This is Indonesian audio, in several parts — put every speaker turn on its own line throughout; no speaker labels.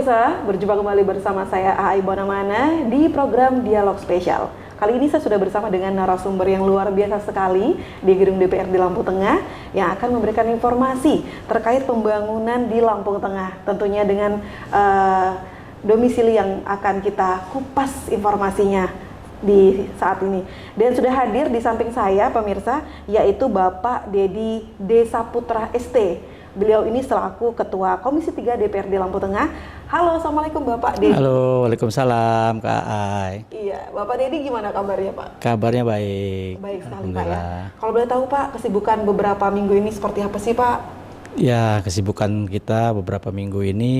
pemirsa, berjumpa kembali bersama saya Aai Bonamana di program Dialog Spesial. Kali ini saya sudah bersama dengan narasumber yang luar biasa sekali di gedung DPRD Lampung Tengah yang akan memberikan informasi terkait pembangunan di Lampung Tengah. Tentunya dengan domisili yang akan kita kupas informasinya di saat ini. Dan sudah hadir di samping saya pemirsa, yaitu Bapak Dedi D. Saputra ST. Beliau ini selaku Ketua Komisi 3 DPRD Lampung Tengah. Halo, Assalamualaikum Bapak Dedi.
Halo, Waalaikumsalam Kak Ai.
Iya, Bapak Dedi gimana kabarnya Pak?
Kabarnya baik.
Baik sekali Pak ya. Kalau boleh tahu Pak, kesibukan beberapa minggu ini seperti apa sih Pak?
Ya, kesibukan kita beberapa minggu ini,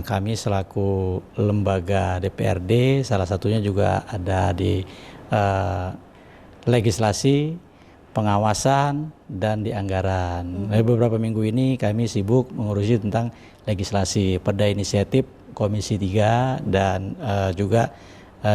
kami selaku lembaga DPRD, salah satunya juga ada di legislasi, pengawasan, dan di anggaran. Beberapa minggu ini kami sibuk mengurusi tentang legislasi, perda inisiatif Komisi 3 dan juga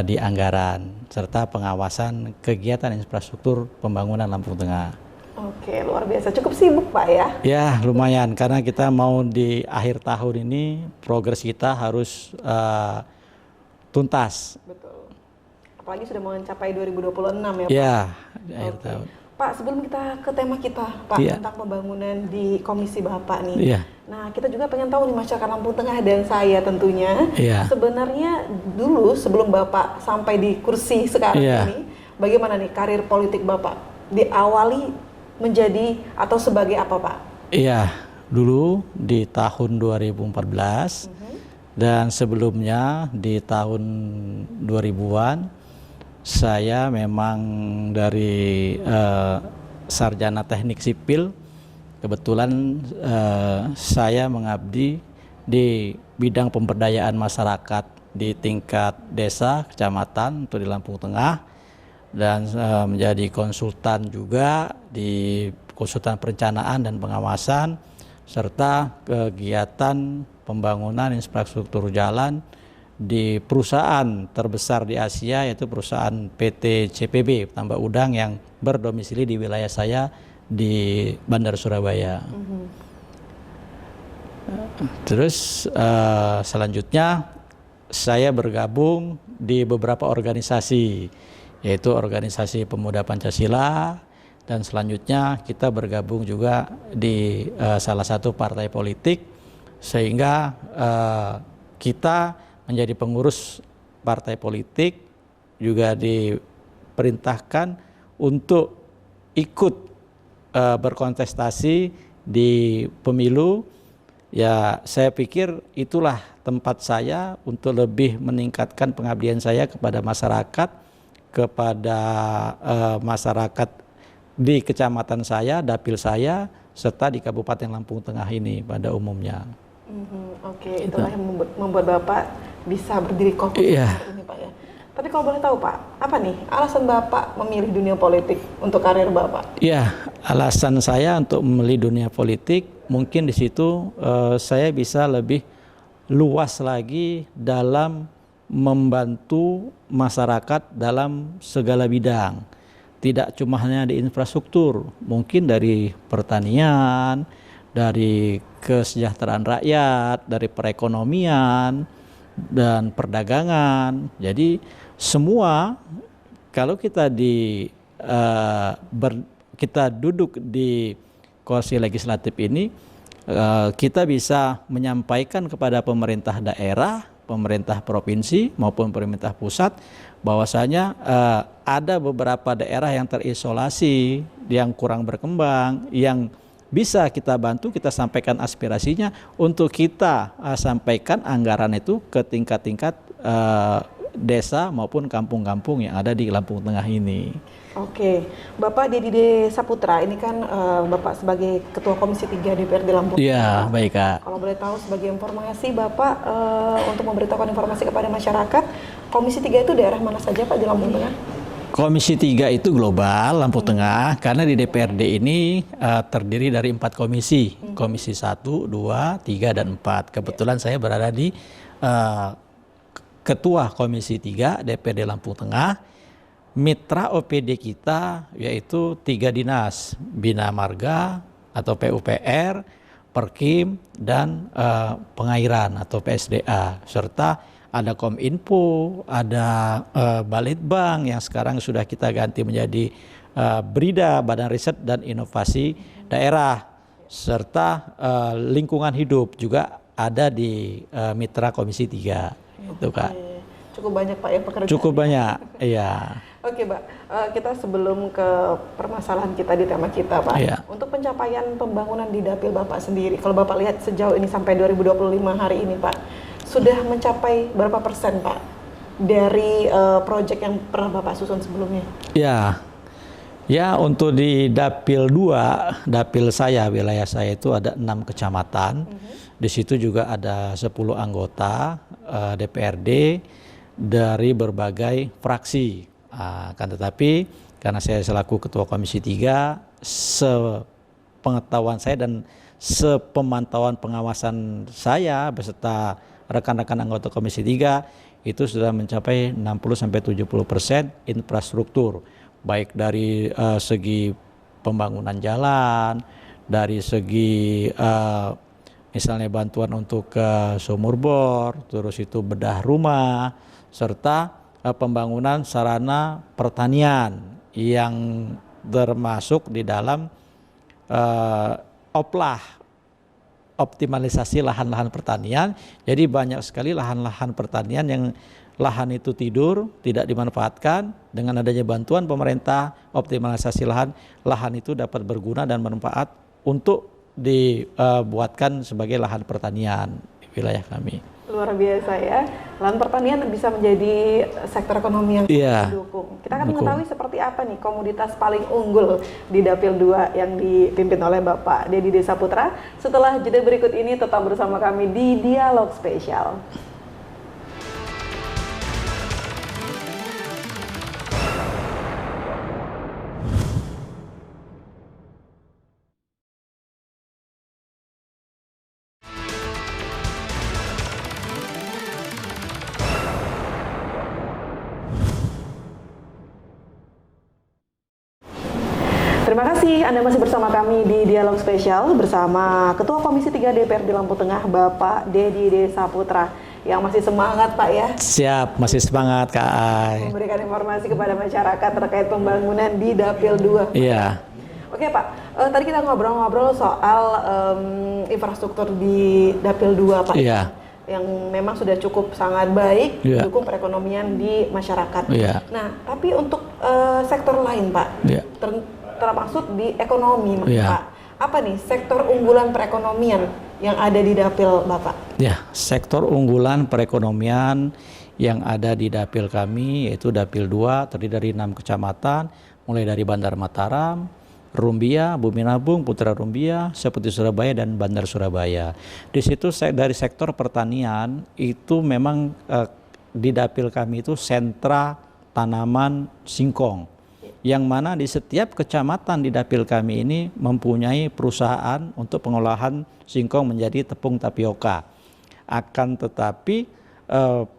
di anggaran, serta pengawasan kegiatan infrastruktur pembangunan Lampung Tengah.
Oke, luar biasa. Cukup sibuk Pak ya?
Ya, lumayan, karena kita mau di akhir tahun ini, progres kita harus tuntas.
Betul. Apalagi sudah mau mencapai 2026 ya Pak?
Ya, di akhir tahun.
Pak, sebelum kita ke tema kita, Pak, tentang pembangunan di komisi Bapak nih. Nah, kita juga pengen tahu nih masyarakat Lampung Tengah dan saya tentunya, sebenarnya dulu sebelum Bapak sampai di kursi sekarang ini, bagaimana nih karir politik Bapak? Diawali menjadi atau sebagai apa, Pak?
Iya, dulu di tahun 2014 dan sebelumnya di tahun 2000-an. Saya memang dari sarjana teknik sipil, kebetulan saya mengabdi di bidang pemberdayaan masyarakat di tingkat desa, kecamatan, untuk di Lampung Tengah, dan menjadi konsultan juga di konsultan perencanaan dan pengawasan, serta kegiatan pembangunan infrastruktur jalan di perusahaan terbesar di Asia, yaitu perusahaan PT CPB Tambak Udang yang berdomisili di wilayah saya di Bandar Surabaya. Terus selanjutnya saya bergabung di beberapa organisasi, yaitu organisasi Pemuda Pancasila, dan selanjutnya kita bergabung juga di salah satu partai politik, sehingga kita menjadi pengurus partai politik, juga diperintahkan untuk ikut berkontestasi di pemilu. Ya, saya pikir itulah tempat saya untuk lebih meningkatkan pengabdian saya kepada masyarakat, kepada masyarakat di kecamatan saya, dapil saya, serta di Kabupaten Lampung Tengah ini pada umumnya.
Oke, itulah yang membuat Bapak bisa berdiri kokoh ini Pak ya. Tapi kalau boleh tahu Pak, apa nih alasan Bapak memilih dunia politik untuk karir Bapak?
Ya, alasan saya untuk memilih dunia politik, mungkin di situ saya bisa lebih luas lagi dalam membantu masyarakat dalam segala bidang. Tidak cuma hanya di infrastruktur, mungkin dari pertanian, dari kesejahteraan rakyat, dari perekonomian dan perdagangan. Jadi semua, kalau kita kita duduk di kursi legislatif ini, kita bisa menyampaikan kepada pemerintah daerah, pemerintah provinsi maupun pemerintah pusat, bahwasanya ada beberapa daerah yang terisolasi, yang kurang berkembang, yang bisa kita bantu, kita sampaikan aspirasinya untuk kita sampaikan anggaran itu ke tingkat-tingkat desa maupun kampung-kampung yang ada di Lampung Tengah ini.
Oke, Bapak Dedi D. Saputra, ini kan Bapak sebagai Ketua Komisi 3 DPRD Lampung Tengah.
Iya, baik Kak.
Kalau boleh tahu sebagai informasi Bapak untuk memberitahukan informasi kepada masyarakat, Komisi 3 itu daerah mana saja Pak di Lampung Tengah?
Komisi 3 itu global Lampung Tengah, karena di DPRD ini terdiri dari 4 komisi, komisi 1, 2, 3, dan 4. Kebetulan saya berada di Ketua Komisi 3 DPRD Lampung Tengah. Mitra OPD kita yaitu 3 dinas, Bina Marga atau PUPR, Perkim dan pengairan atau PSDA, serta ada Kominfo, ada Balitbank yang sekarang sudah kita ganti menjadi BRIDA, Badan Riset dan Inovasi Daerah, serta lingkungan hidup juga ada di mitra Komisi 3 itu Kak.
Cukup banyak Pak ya pekerjaan.
Cukup banyak, iya.
Oke Pak, kita sebelum ke permasalahan kita di tema kita Pak,
Iya.
untuk pencapaian pembangunan di Dapil Bapak sendiri, kalau Bapak lihat sejauh ini sampai 2025 hari ini Pak, sudah mencapai berapa persen Pak dari proyek yang pernah Bapak susun sebelumnya?
Ya untuk di Dapil 2, Dapil saya, wilayah saya itu ada 6 kecamatan. Di situ juga ada 10 anggota DPRD dari berbagai fraksi. Kan tetapi karena saya selaku Ketua Komisi 3, sepengetahuan saya dan sepemantauan pengawasan saya beserta rekan-rekan anggota Komisi 3 itu sudah mencapai 60-70% infrastruktur, baik dari segi pembangunan jalan, dari segi misalnya bantuan untuk ke sumur bor, terus itu bedah rumah, serta pembangunan sarana pertanian yang termasuk di dalam optimalisasi lahan-lahan pertanian. Jadi banyak sekali lahan-lahan pertanian yang lahan itu tidur, tidak dimanfaatkan. Dengan adanya bantuan pemerintah, optimalisasi lahan itu dapat berguna dan bermanfaat untuk dibuatkan sebagai lahan pertanian di wilayah kami.
Luar biasa ya, lahan pertanian bisa menjadi sektor ekonomi yang didukung. Kita akan mengetahui seperti apa nih komoditas paling unggul di Dapil 2 yang dipimpin oleh Bapak Dedi D. Saputra. Setelah jeda berikut ini tetap bersama kami di Dialog Spesial. Terima kasih Anda masih bersama kami di Dialog Spesial bersama Ketua Komisi 3 DPRD Lampung Tengah Bapak Dedi D. Saputra yang masih semangat Pak ya.
Siap, masih semangat Kak Ai.
Memberikan informasi kepada masyarakat terkait pembangunan di Dapil 2.
Iya.
Oke Pak, tadi kita ngobrol-ngobrol soal infrastruktur di Dapil 2 Pak.
Iya.
Yang memang sudah cukup sangat baik,
Iya.
mendukung perekonomian di masyarakat.
Iya.
Nah, tapi untuk sektor lain Pak,
Iya.
termaksud di ekonomi
Iya.
Pak, apa nih sektor unggulan perekonomian yang ada di Dapil Bapak?
Ya, sektor unggulan perekonomian yang ada di Dapil kami yaitu Dapil 2 terdiri dari 6 kecamatan, mulai dari Bandar Mataram, Rumbia, Bumi Nabung, Putra Rumbia, Seperti Surabaya dan Bandar Surabaya. Di situ dari sektor pertanian itu memang di Dapil kami itu sentra tanaman singkong. Yang mana di setiap kecamatan di Dapil kami ini mempunyai perusahaan untuk pengolahan singkong menjadi tepung tapioka. Akan tetapi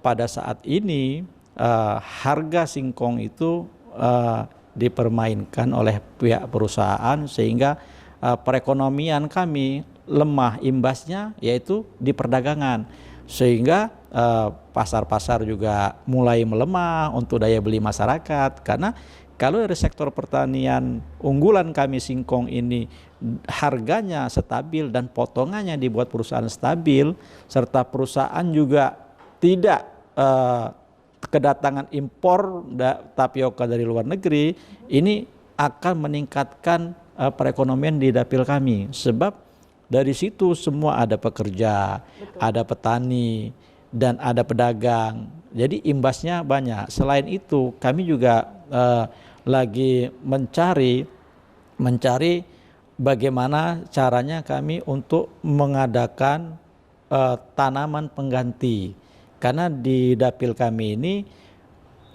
pada saat ini harga singkong itu dipermainkan oleh pihak perusahaan sehingga perekonomian kami lemah, imbasnya yaitu di perdagangan, sehingga pasar-pasar juga mulai melemah untuk daya beli masyarakat. Karena kalau dari sektor pertanian unggulan kami singkong ini harganya stabil dan potongannya dibuat perusahaan stabil, serta perusahaan juga tidak kedatangan impor tapioka dari luar negeri, ini akan meningkatkan perekonomian di Dapil kami. Sebab dari situ semua ada pekerja, ada petani, dan ada pedagang. Jadi imbasnya banyak. Selain itu kami juga lagi mencari bagaimana caranya kami untuk mengadakan tanaman pengganti. Karena di Dapil kami ini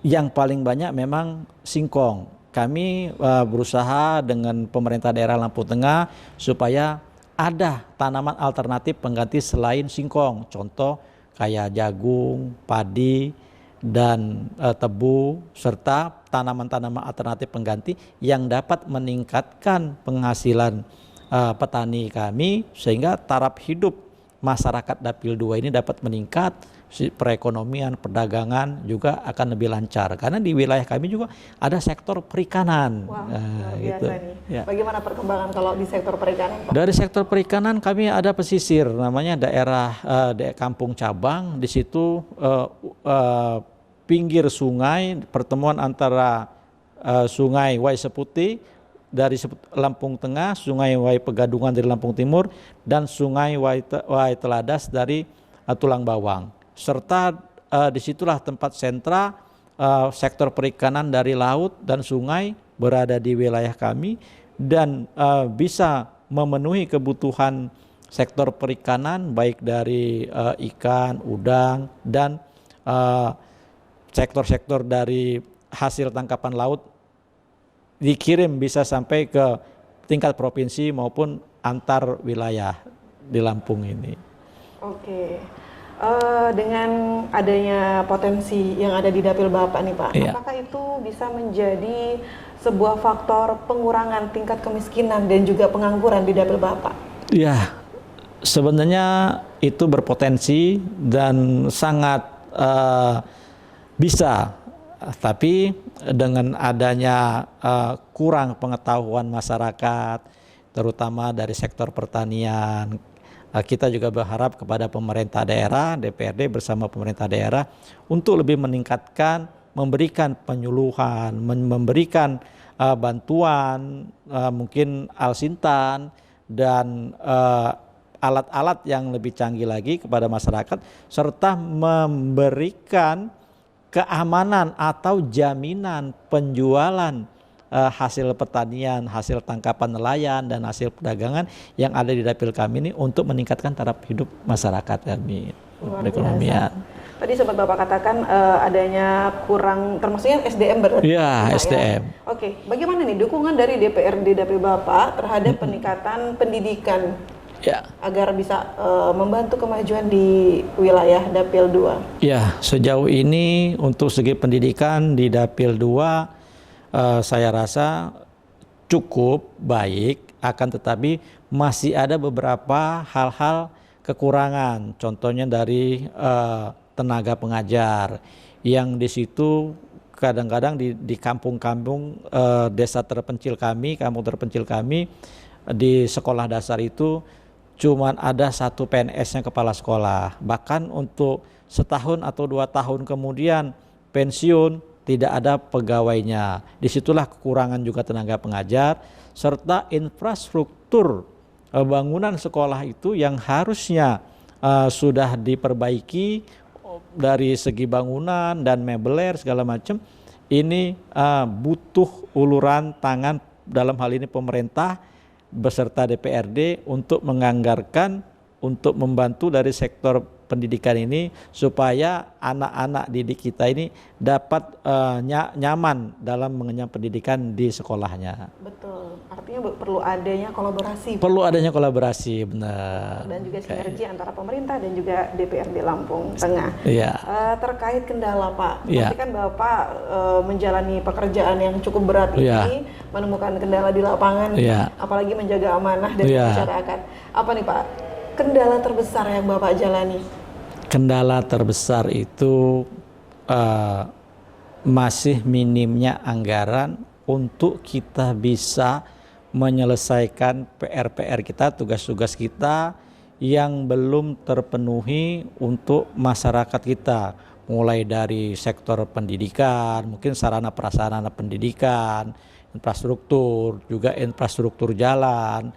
yang paling banyak memang singkong. Kami berusaha dengan pemerintah daerah Lampung Tengah supaya ada tanaman alternatif pengganti selain singkong. Contoh kayak jagung, padi, dan tebu, serta tanaman-tanaman alternatif pengganti yang dapat meningkatkan penghasilan petani kami, sehingga taraf hidup masyarakat Dapil 2 ini dapat meningkat, perekonomian, perdagangan juga akan lebih lancar. Karena di wilayah kami juga ada sektor perikanan.
Wah, luar
Gitu.
biasa nih.
Ya.
Bagaimana perkembangan kalau di sektor perikanan, Pak?
Dari sektor perikanan kami ada pesisir, namanya daerah Kampung Cabang. Di situ pinggir sungai, pertemuan antara Sungai Wai Seputi dari Lampung Tengah, Sungai Wai Pegadungan dari Lampung Timur, dan Sungai Wai Teladas dari Tulang Bawang. Serta disitulah tempat sentra sektor perikanan dari laut dan sungai berada di wilayah kami, dan bisa memenuhi kebutuhan sektor perikanan baik dari ikan, udang, dan sektor-sektor dari hasil tangkapan laut dikirim bisa sampai ke tingkat provinsi maupun antar wilayah di Lampung ini.
Oke. Dengan adanya potensi yang ada di dapil Bapak nih Pak,
Iya.
apakah itu bisa menjadi sebuah faktor pengurangan tingkat kemiskinan dan juga pengangguran di dapil Bapak?
Ya, sebenarnya itu berpotensi dan sangat bisa, tapi dengan adanya kurang pengetahuan masyarakat, terutama dari sektor pertanian, kita juga berharap kepada pemerintah daerah, DPRD bersama pemerintah daerah untuk lebih meningkatkan, memberikan penyuluhan, memberikan bantuan, mungkin alsintan dan alat-alat yang lebih canggih lagi kepada masyarakat, serta memberikan keamanan atau jaminan penjualan hasil pertanian, hasil tangkapan nelayan, dan hasil perdagangan yang ada di dapil kami ini untuk meningkatkan taraf hidup masyarakat kami, perekonomian.
Tadi sempat Bapak katakan adanya kurang, termasuknya SDM berarti?
Ya, SDM.
Oke, bagaimana nih dukungan dari DPRD dapil Bapak terhadap peningkatan pendidikan agar bisa membantu kemajuan di wilayah dapil 2?
Ya, sejauh ini untuk segi pendidikan di dapil 2 saya rasa cukup baik, akan tetapi masih ada beberapa hal-hal kekurangan. Contohnya dari tenaga pengajar yang di situ kadang-kadang di kampung-kampung desa terpencil kami, kampung terpencil kami, di sekolah dasar itu cuman ada satu PNS-nya kepala sekolah. Bahkan untuk setahun atau 2 tahun kemudian pensiun, tidak ada pegawainya. Disitulah kekurangan juga tenaga pengajar, serta infrastruktur bangunan sekolah itu yang harusnya sudah diperbaiki dari segi bangunan dan mebeler segala macam. Ini butuh uluran tangan, dalam hal ini pemerintah beserta DPRD, untuk menganggarkan untuk membantu dari sektor pendidikan ini supaya anak-anak didik kita ini dapat nyaman dalam mengenyam pendidikan di sekolahnya.
Betul, artinya perlu adanya kolaborasi.
Perlu adanya kolaborasi, benar.
Dan juga sinergi antara pemerintah dan juga DPRD Lampung Tengah.
Iya.
Terkait kendala Pak,
Iya.
pasti kan Bapak menjalani pekerjaan yang cukup berat ini, menemukan kendala di lapangan, apalagi menjaga amanah dari masyarakat. Apa nih Pak, kendala terbesar yang Bapak jalani?
Kendala terbesar itu masih minimnya anggaran untuk kita bisa menyelesaikan PR-PR kita, tugas-tugas kita yang belum terpenuhi untuk masyarakat kita, mulai dari sektor pendidikan, mungkin sarana prasarana pendidikan, infrastruktur, juga infrastruktur jalan,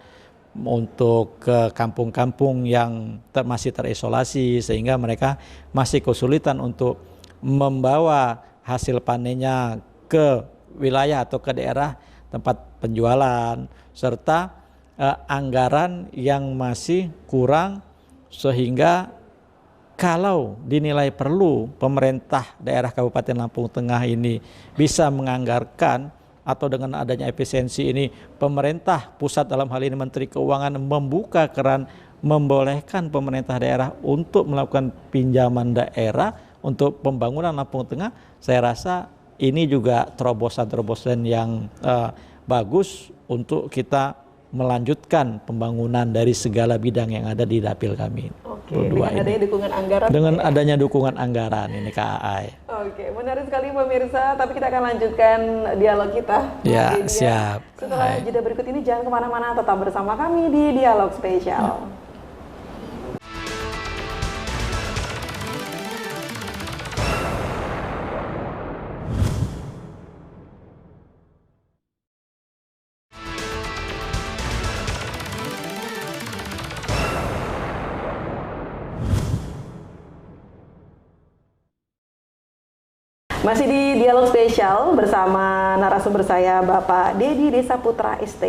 untuk ke kampung-kampung yang masih terisolasi, sehingga mereka masih kesulitan untuk membawa hasil panennya ke wilayah atau ke daerah tempat penjualan, serta anggaran yang masih kurang, sehingga kalau dinilai perlu pemerintah daerah Kabupaten Lampung Tengah ini bisa menganggarkan, atau dengan adanya efisiensi ini pemerintah pusat, dalam hal ini Menteri Keuangan, membuka keran, membolehkan pemerintah daerah untuk melakukan pinjaman daerah untuk pembangunan Lampung Tengah, saya rasa ini juga terobosan-terobosan yang bagus untuk kita melanjutkan pembangunan dari segala bidang yang ada di dapil kami.
Oke, dengan adanya dukungan anggaran.
Dengan adanya dukungan anggaran ini KAI.
Oke, menarik sekali pemirsa. Tapi kita akan lanjutkan dialog kita.
Ya, siap.
Setelah jeda berikut ini jangan kemana-mana, tetap bersama kami di Dialog Spesial. Masih di Dialog Spesial bersama narasumber saya Bapak Dedi Desa Putra ST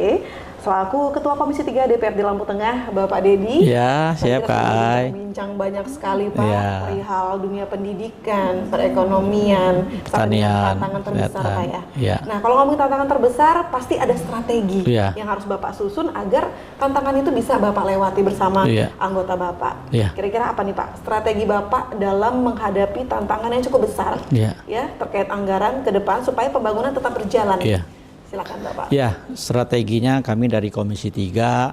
selaku Ketua Komisi 3 DPRD Lampung Tengah. Bapak Dedi.
Ya, siap Kak Ai.
Bincang banyak sekali Pak perihal dunia pendidikan,
Hmm.
perekonomian,
pertanian,
tantangan terbesar Pak ya.
Ya.
Nah, kalau ngomongin tantangan terbesar pasti ada strategi yang harus Bapak susun agar tantangan itu bisa Bapak lewati bersama anggota Bapak. Kira-kira apa nih Pak strategi Bapak dalam menghadapi tantangan yang cukup besar ya terkait anggaran ke depan supaya pembangunan tetap berjalan? Silakan Bapak.
Ya, strateginya kami dari Komisi 3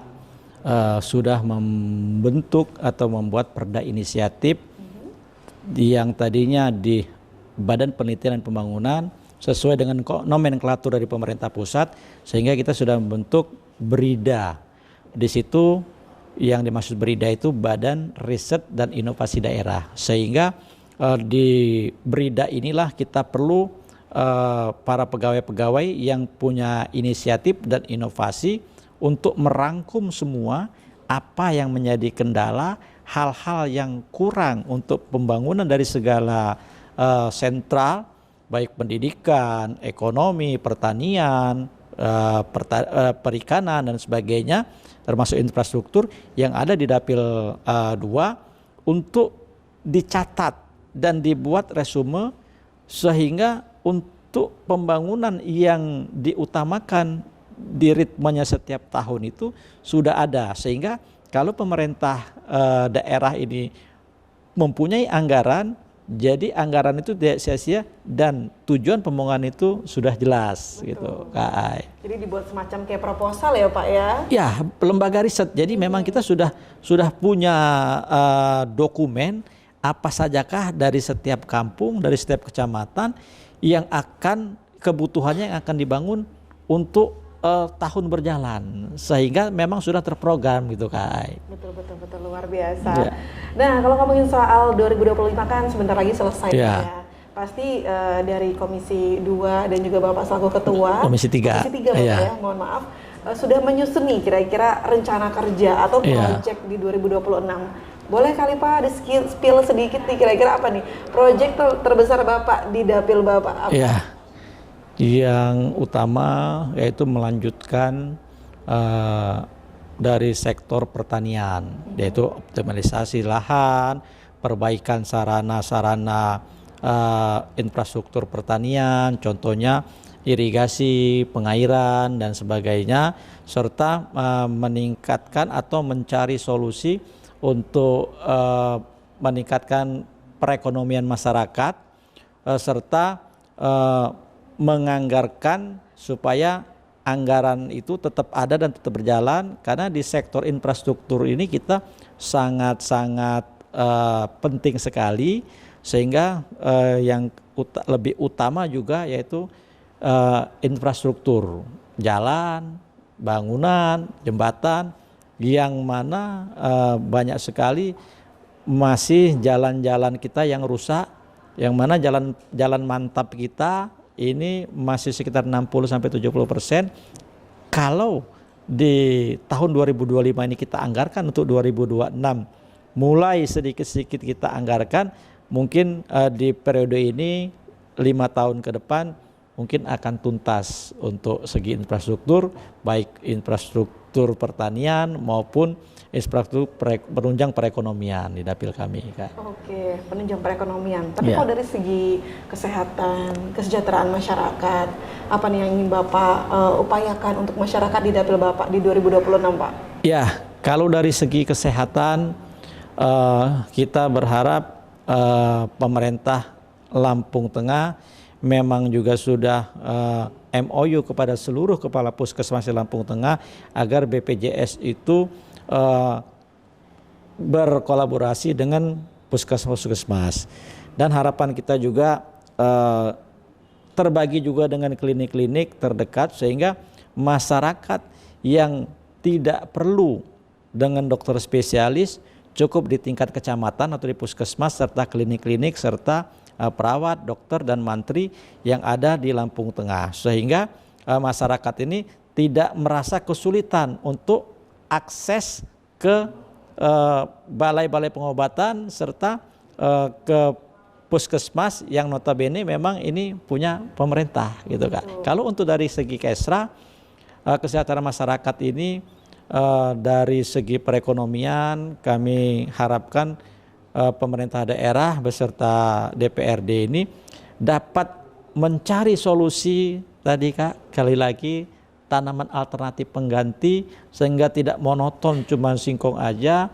sudah membentuk atau membuat perda inisiatif yang tadinya di Badan Penelitian dan Pembangunan sesuai dengan nomenklatur dari pemerintah pusat, sehingga kita sudah membentuk BRIDA. Di situ yang dimaksud BRIDA itu Badan Riset dan Inovasi Daerah, sehingga di BRIDA inilah kita perlu para pegawai-pegawai yang punya inisiatif dan inovasi untuk merangkum semua apa yang menjadi kendala, hal-hal yang kurang untuk pembangunan dari segala sentral, baik pendidikan, ekonomi, pertanian, perikanan dan sebagainya, termasuk infrastruktur yang ada di Dapil 2 untuk dicatat dan dibuat resume, sehingga untuk pembangunan yang diutamakan di ritmenya setiap tahun itu sudah ada, sehingga kalau pemerintah daerah ini mempunyai anggaran, jadi anggaran itu tidak sia-sia dan tujuan pembangunan itu sudah jelas. Betul. Gitu Kak Ai.
Jadi dibuat semacam kayak proposal ya Pak ya?
Ya, lembaga riset. Jadi memang kita sudah punya dokumen apa sajakah dari setiap kampung, dari setiap kecamatan yang akan kebutuhannya yang akan dibangun untuk tahun berjalan, sehingga memang sudah terprogram gitu Kak.
Betul luar biasa. Nah, kalau ngomongin soal 2025 kan sebentar lagi selesai ya. Pasti dari Komisi 2 dan juga Bapak selaku Ketua
Komisi 3
Bapak ya, mohon maaf, sudah menyusun nih kira-kira rencana kerja atau proyek di 2026. Boleh kali Pak di-spill sedikit nih kira-kira apa nih proyek terbesar Bapak di dapil Bapak? Apa?
Ya, yang utama yaitu melanjutkan dari sektor pertanian, yaitu optimalisasi lahan, perbaikan sarana-sarana infrastruktur pertanian, contohnya irigasi, pengairan dan sebagainya, serta meningkatkan atau mencari solusi untuk meningkatkan perekonomian masyarakat, serta menganggarkan supaya anggaran itu tetap ada dan tetap berjalan, karena di sektor infrastruktur ini kita sangat-sangat penting sekali, sehingga yang lebih utama juga yaitu infrastruktur jalan, bangunan, jembatan, yang mana banyak sekali masih jalan-jalan kita yang rusak, yang mana jalan mantap kita ini masih sekitar 60-70%. Kalau di tahun 2025 ini kita anggarkan untuk 2026, mulai sedikit-sedikit kita anggarkan, mungkin di periode ini 5 tahun ke depan mungkin akan tuntas untuk segi infrastruktur, baik infrastruktur pertanian maupun infrastruktur penunjang perekonomian di dapil kami, Kak.
Oke, penunjang perekonomian. Tapi kalau dari segi kesehatan, kesejahteraan masyarakat, apa nih yang ingin Bapak upayakan untuk masyarakat di dapil Bapak di 2026, Pak?
Ya, kalau dari segi kesehatan, kita berharap pemerintah Lampung Tengah memang juga sudah MOU kepada seluruh kepala puskesmas di Lampung Tengah agar BPJS itu berkolaborasi dengan puskesmas. Dan harapan kita juga terbagi juga dengan klinik-klinik terdekat, sehingga masyarakat yang tidak perlu dengan dokter spesialis cukup di tingkat kecamatan atau di puskesmas serta klinik-klinik serta perawat, dokter dan mantri yang ada di Lampung Tengah, sehingga masyarakat ini tidak merasa kesulitan untuk akses ke balai-balai pengobatan serta ke puskesmas yang notabene memang ini punya pemerintah gitu Kak. Kalau untuk dari segi Kesra, kesejahteraan masyarakat ini dari segi perekonomian kami harapkan pemerintah daerah beserta DPRD ini dapat mencari solusi tadi Kak, kali lagi tanaman alternatif pengganti sehingga tidak monoton cuma singkong aja,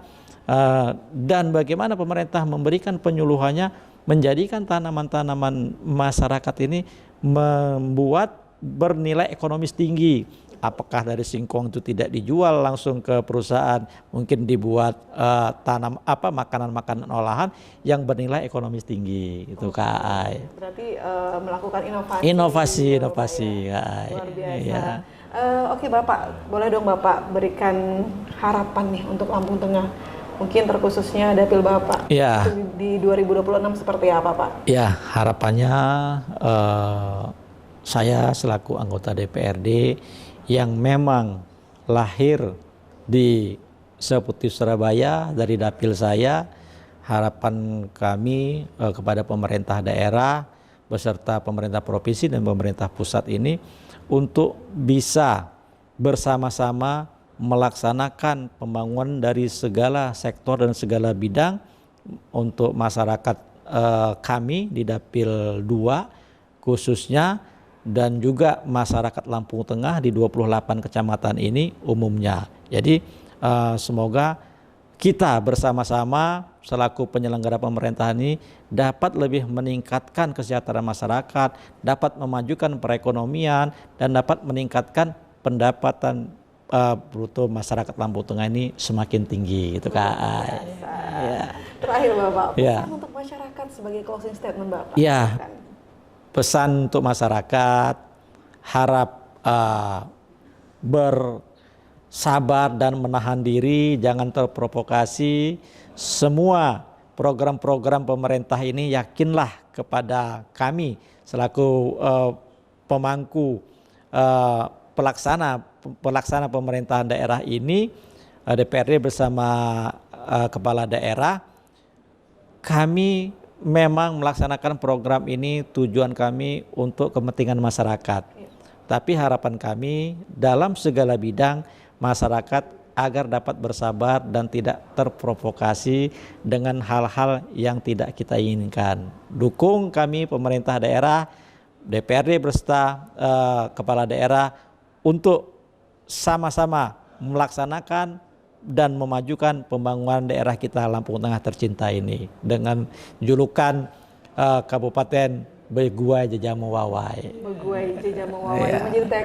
dan bagaimana pemerintah memberikan penyuluhannya menjadikan tanaman-tanaman masyarakat ini membuat bernilai ekonomis tinggi. Apakah dari singkong itu tidak dijual langsung ke perusahaan, mungkin dibuat makanan-makanan olahan yang bernilai ekonomis tinggi itu Kak Ai.
Berarti melakukan
Inovasi
Kak Ai. Luar biasa.
Ya.
Oke Bapak, boleh dong Bapak berikan harapan nih untuk Lampung Tengah, mungkin terkhususnya dapil Bapak
ya.
Di 2026 seperti apa Pak? Ya,
harapannya saya selaku anggota DPRD yang memang lahir di Seputi Surabaya dari dapil saya, harapan kami kepada pemerintah daerah beserta pemerintah provinsi dan pemerintah pusat ini untuk bisa bersama-sama melaksanakan pembangunan dari segala sektor dan segala bidang untuk masyarakat kami di Dapil 2 khususnya, dan juga masyarakat Lampung Tengah di 28 kecamatan ini umumnya. Jadi semoga kita bersama-sama selaku penyelenggara pemerintahan ini dapat lebih meningkatkan kesejahteraan masyarakat, dapat memajukan perekonomian, dan dapat meningkatkan pendapatan bruto masyarakat Lampung Tengah ini semakin tinggi gitu Kak. Ya.
Terakhir Bapak, pesan
ya.
untuk masyarakat sebagai closing statement Bapak.
Ya, pesan untuk masyarakat harap bersabar dan menahan diri, jangan terprovokasi. Semua program-program pemerintah ini yakinlah kepada kami selaku pemangku pelaksana pemerintahan daerah ini, DPRD bersama kepala daerah, kami memang melaksanakan program ini tujuan kami untuk kepentingan masyarakat. Tapi harapan kami dalam segala bidang masyarakat agar dapat bersabar dan tidak terprovokasi dengan hal-hal yang tidak kita inginkan. Dukung kami pemerintah daerah, DPRD beserta kepala daerah untuk sama-sama melaksanakan dan memajukan pembangunan daerah kita Lampung Tengah tercinta ini dengan julukan Kabupaten Beguai Jejama Wawai.
Beguai Jejama Wawai menjadi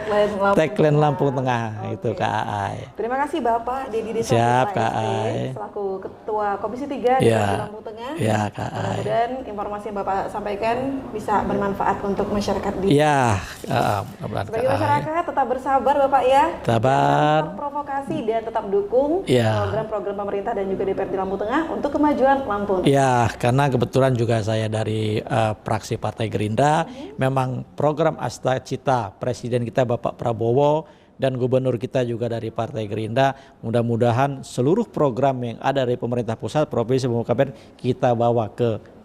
tagline Lampung Tengah itu Kak Ai.
Terima kasih Bapak Dedi Desa
Siap Kak Ai.
Selaku Ketua Komisi 3 di Lampung Tengah.
Ya Kak Ai.
Mudah-mudahan informasi yang Bapak sampaikan bisa bermanfaat untuk masyarakat di.
Ya.
Sebagai masyarakat tetap bersabar Bapak ya.
Sabar.
Tetap provokasi dan tetap dukung program-program pemerintah dan juga DPRD Lampung Tengah untuk kemajuan Lampung.
Ya, karena kebetulan juga saya dari fraksi Partai Gerindra, memang program Asta Cita Presiden kita Bapak Prabowo dan Gubernur kita juga dari Partai Gerindra, mudah-mudahan seluruh program yang ada dari pemerintah pusat, provinsi maupun kabupaten kita bawa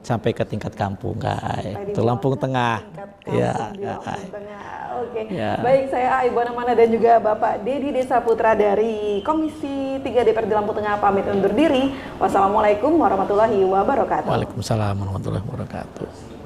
sampai ke tingkat kampung, guys. Ke Lampung Tengah. Ya,
Oke. Ya. Baik, saya Ai Bonamana dan juga Bapak Dedi Desa Putra dari Komisi 3 DPRD Lampung Tengah pamit undur diri. Wassalamualaikum warahmatullahi wabarakatuh.
Waalaikumsalam warahmatullahi wabarakatuh.